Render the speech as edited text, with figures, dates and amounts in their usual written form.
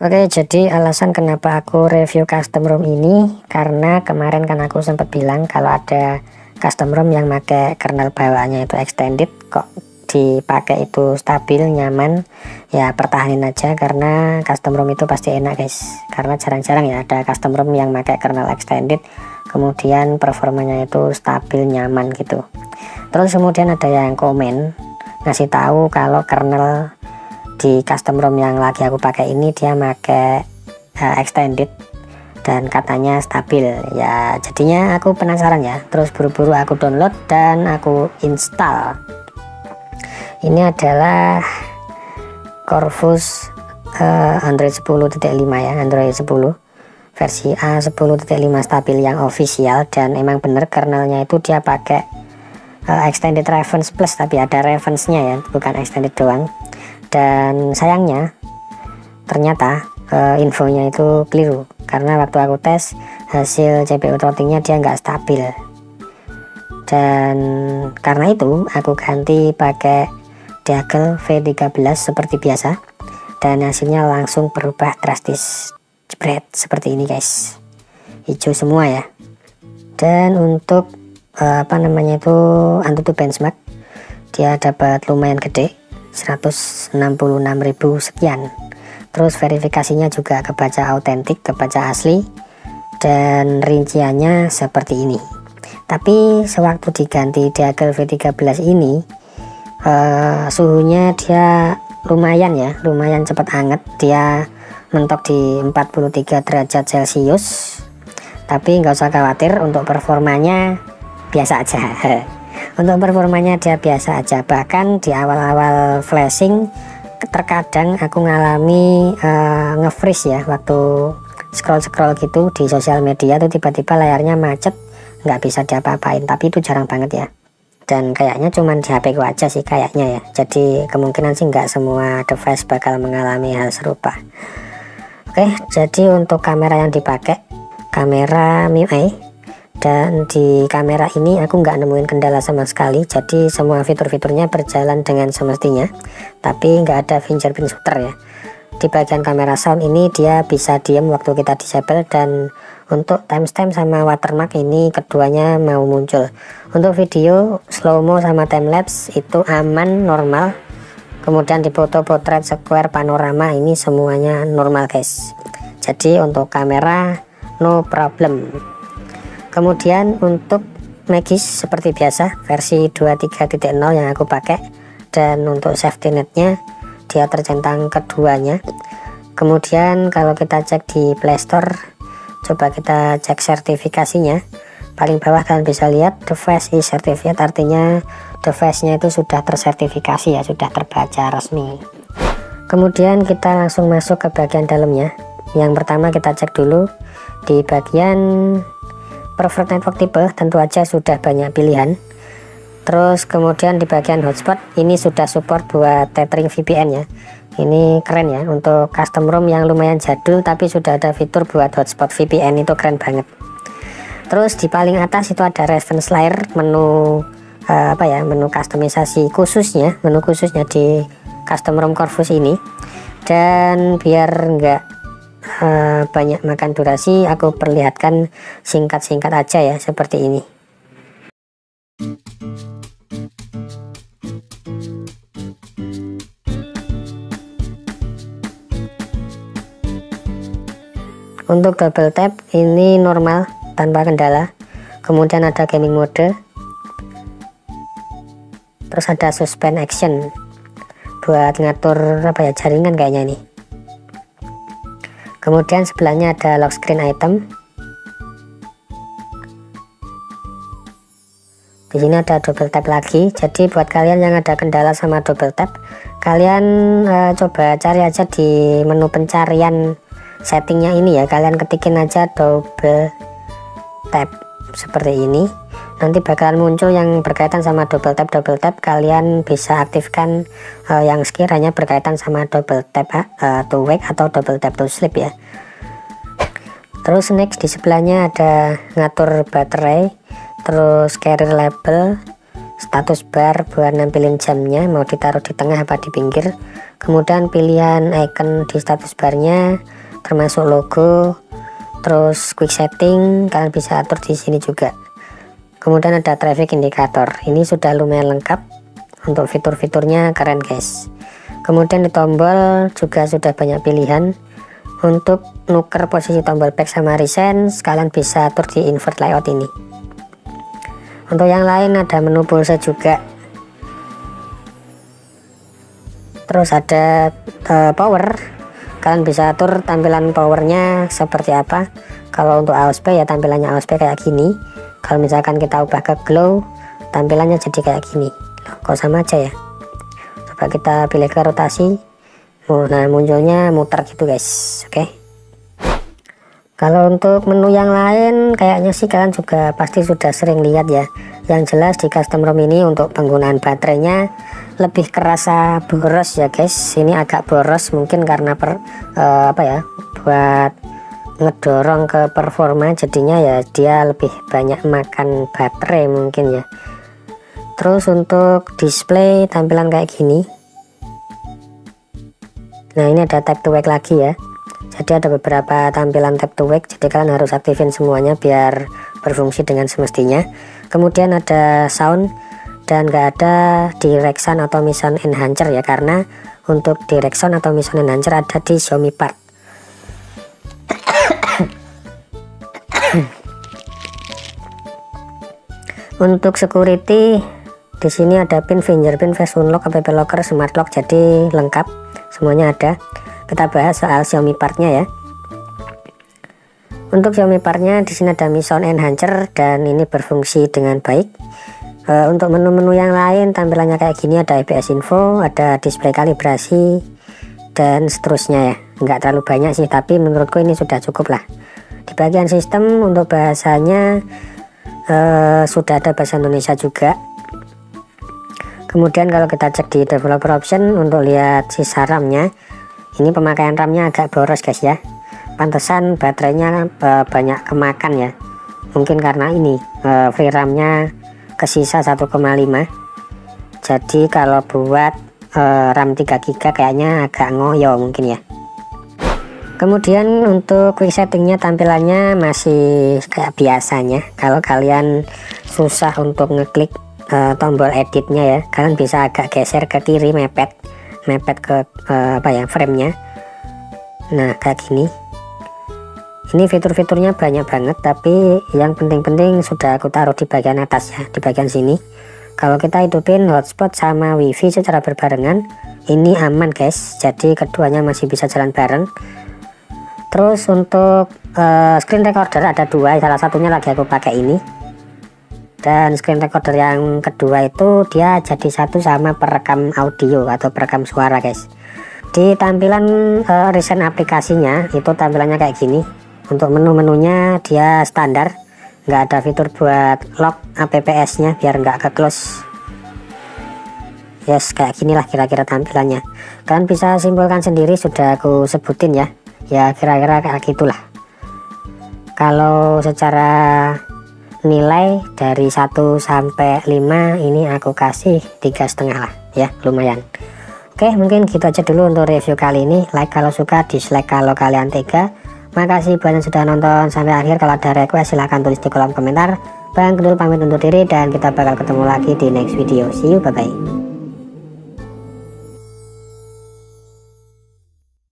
Oke, jadi alasan kenapa aku review custom ROM ini karena kemarin kan aku sempat bilang kalau ada custom ROM yang pakai kernel bawaannya itu extended kok dipakai itu stabil, nyaman, ya pertahanin aja karena custom ROM itu pasti enak guys, karena jarang-jarang ya ada custom ROM yang pakai kernel extended kemudian performanya itu stabil, nyaman gitu. Terus kemudian ada yang komen ngasih tahu kalau kernel di custom ROM yang lagi aku pakai ini dia pakai extended dan katanya stabil ya, jadinya aku penasaran ya, terus buru-buru aku download dan aku install. Ini adalah Corvus Android 10.5 ya, Android 10 versi A10.5 stabil yang official, dan emang bener kernelnya itu dia pakai extended reference plus, tapi ada reference-nya ya, bukan extended doang. Dan sayangnya ternyata infonya itu keliru, karena waktu aku tes hasil CPU throttling-nya dia nggak stabil, dan karena itu aku ganti pakai Deagle V13 seperti biasa, dan hasilnya langsung berubah drastis, jebret seperti ini guys, hijau semua ya. Dan untuk AnTuTu benchmark dia dapat lumayan gede, 166.000 sekian. Terus verifikasinya juga kebaca autentik, kebaca asli, dan rinciannya seperti ini. Tapi sewaktu diganti Deagle V13 ini suhunya dia lumayan ya, lumayan cepat hangat, dia mentok di 43 derajat Celcius. Tapi nggak usah khawatir, untuk performanya biasa aja. Untuk performanya dia biasa aja, bahkan di awal-awal flashing terkadang aku ngalami nge-freeze ya, waktu scroll gitu di sosial media tuh tiba-tiba layarnya macet, nggak bisa diapa-apain, tapi itu jarang banget ya, dan kayaknya cuman di HP ku aja sih kayaknya ya, jadi kemungkinan sih nggak semua device bakal mengalami hal serupa. Oke, jadi untuk kamera yang dipakai kamera MIUI, dan di kamera ini aku nggak nemuin kendala sama sekali, jadi semua fitur-fiturnya berjalan dengan semestinya, tapi nggak ada fingerprint shooter ya. Di bagian kamera sound ini dia bisa diam waktu kita disable, dan untuk timestamp sama watermark ini keduanya mau muncul. Untuk video slow-mo sama timelapse itu aman, normal. Kemudian di foto, potret, square, panorama ini semuanya normal guys, jadi untuk kamera no problem. Kemudian untuk Magis seperti biasa versi 23.0 yang aku pakai, dan untuk safety netnya dia tercentang keduanya. Kemudian kalau kita cek di Play Store, coba kita cek sertifikasinya. Paling bawah kalian bisa lihat device is certified, artinya device-nya itu sudah tersertifikasi ya, sudah terbaca resmi. Kemudian kita langsung masuk ke bagian dalamnya. Yang pertama kita cek dulu di bagian preferred network type, tentu aja sudah banyak pilihan. Terus kemudian di bagian hotspot ini sudah support buat tethering VPN ya. Ini keren ya, untuk custom ROM yang lumayan jadul tapi sudah ada fitur buat hotspot VPN, itu keren banget. Terus di paling atas itu ada reference layer, menu menu kustomisasi khususnya, menu khususnya di custom ROM Corvus ini. Dan biar enggak banyak makan durasi, aku perlihatkan singkat-singkat aja ya, seperti ini. Untuk double tap ini normal tanpa kendala. Kemudian ada gaming mode, terus ada suspend action buat ngatur jaringan kayaknya ini. Kemudian sebelahnya ada lock screen item. Di sini ada double tap lagi. Jadi buat kalian yang ada kendala sama double tap, kalian coba cari aja di menu pencarian settingnya ini ya. Kalian ketikin aja double tap seperti ini. Nanti bakalan muncul yang berkaitan sama double tap. Kalian bisa aktifkan yang sekiranya berkaitan sama double tap to wake atau double tap to sleep ya. Terus next di sebelahnya ada ngatur baterai, terus carrier label, status bar buat nampilin jamnya mau ditaruh di tengah apa di pinggir, kemudian pilihan icon di status barnya termasuk logo, terus quick setting kalian bisa atur di sini juga. Kemudian ada traffic indicator, ini sudah lumayan lengkap untuk fitur-fiturnya, keren guys. Kemudian di tombol juga sudah banyak pilihan. Untuk nuker posisi tombol back sama resense kalian bisa atur di invert layout ini. Untuk yang lain ada menu pulsa juga, terus ada power, kalian bisa atur tampilan powernya seperti apa. Kalau untuk AOSP ya tampilannya AOSP kayak gini. Kalau misalkan kita ubah ke glow, tampilannya jadi kayak gini. Loh, kok sama aja ya? Coba kita pilih ke rotasi. Nah, munculnya muter gitu guys. Oke. Kalau untuk menu yang lain kayaknya sih kalian juga pasti sudah sering lihat ya. Yang jelas di custom ROM ini untuk penggunaan baterainya lebih kerasa boros ya guys. Ini agak boros mungkin karena buat ngedorong ke performa, jadinya ya dia lebih banyak makan baterai mungkin ya. Terus untuk display tampilan kayak gini. Nah, ini ada tap to wake lagi ya. Jadi ada beberapa tampilan tap to wake, jadi kalian harus aktifin semuanya biar berfungsi dengan semestinya. Kemudian ada sound dan gak ada direction atau mission enhancer ya, karena untuk direction atau mission enhancer ada di Xiaomi Part. Untuk security di sini ada pin fingerprint, face unlock, app locker, smart lock, jadi lengkap semuanya ada. Kita bahas soal Xiaomi Part-nya ya. Untuk Xiaomi Part-nya di sini ada mission enhancer dan ini berfungsi dengan baik. Untuk menu-menu yang lain tampilannya kayak gini, ada EPS info, ada display kalibrasi dan seterusnya ya. Nggak terlalu banyak sih, tapi menurutku ini sudah cukup lah. Di bagian sistem untuk bahasanya sudah ada bahasa Indonesia juga. Kemudian kalau kita cek di developer option untuk lihat sisa RAM-nya, ini pemakaian RAM-nya agak boros guys ya. Pantesan baterainya banyak kemakan ya. Mungkin karena ini free RAM-nya kesisa 1,5. Jadi kalau buat RAM 3GB kayaknya agak ngoyo mungkin ya. Kemudian untuk quick settingnya tampilannya masih kayak biasanya. Kalau kalian susah untuk ngeklik tombol editnya ya, kalian bisa agak geser ke kiri, mepet ke frame-nya. Nah kayak gini. Ini fitur-fiturnya banyak banget, tapi yang penting-penting sudah aku taruh di bagian atas ya, di bagian sini. Kalau kita hidupin hotspot sama wifi secara berbarengan, ini aman guys, jadi keduanya masih bisa jalan bareng. Terus untuk screen recorder ada dua, salah satunya lagi aku pakai ini. Dan screen recorder yang kedua itu dia jadi satu sama perekam audio atau perekam suara guys. Di tampilan recent aplikasinya itu tampilannya kayak gini. Untuk menu-menunya dia standar, nggak ada fitur buat lock apps nya biar nggak ke close. Yes, kayak ginilah kira-kira tampilannya. Kalian bisa simpulkan sendiri, sudah aku sebutin ya. Ya kira-kira kayak gitulah. Kalau secara nilai dari 1 sampai 5 ini aku kasih 3,5 lah ya, lumayan. Oke, mungkin gitu aja dulu untuk review kali ini. Like kalau suka, dislike kalau kalian tega. Makasih buat yang sudah nonton sampai akhir. Kalau ada request silahkan tulis di kolom komentar. Bang Kedul pamit undur diri dan kita bakal ketemu lagi di next video. See you, bye bye.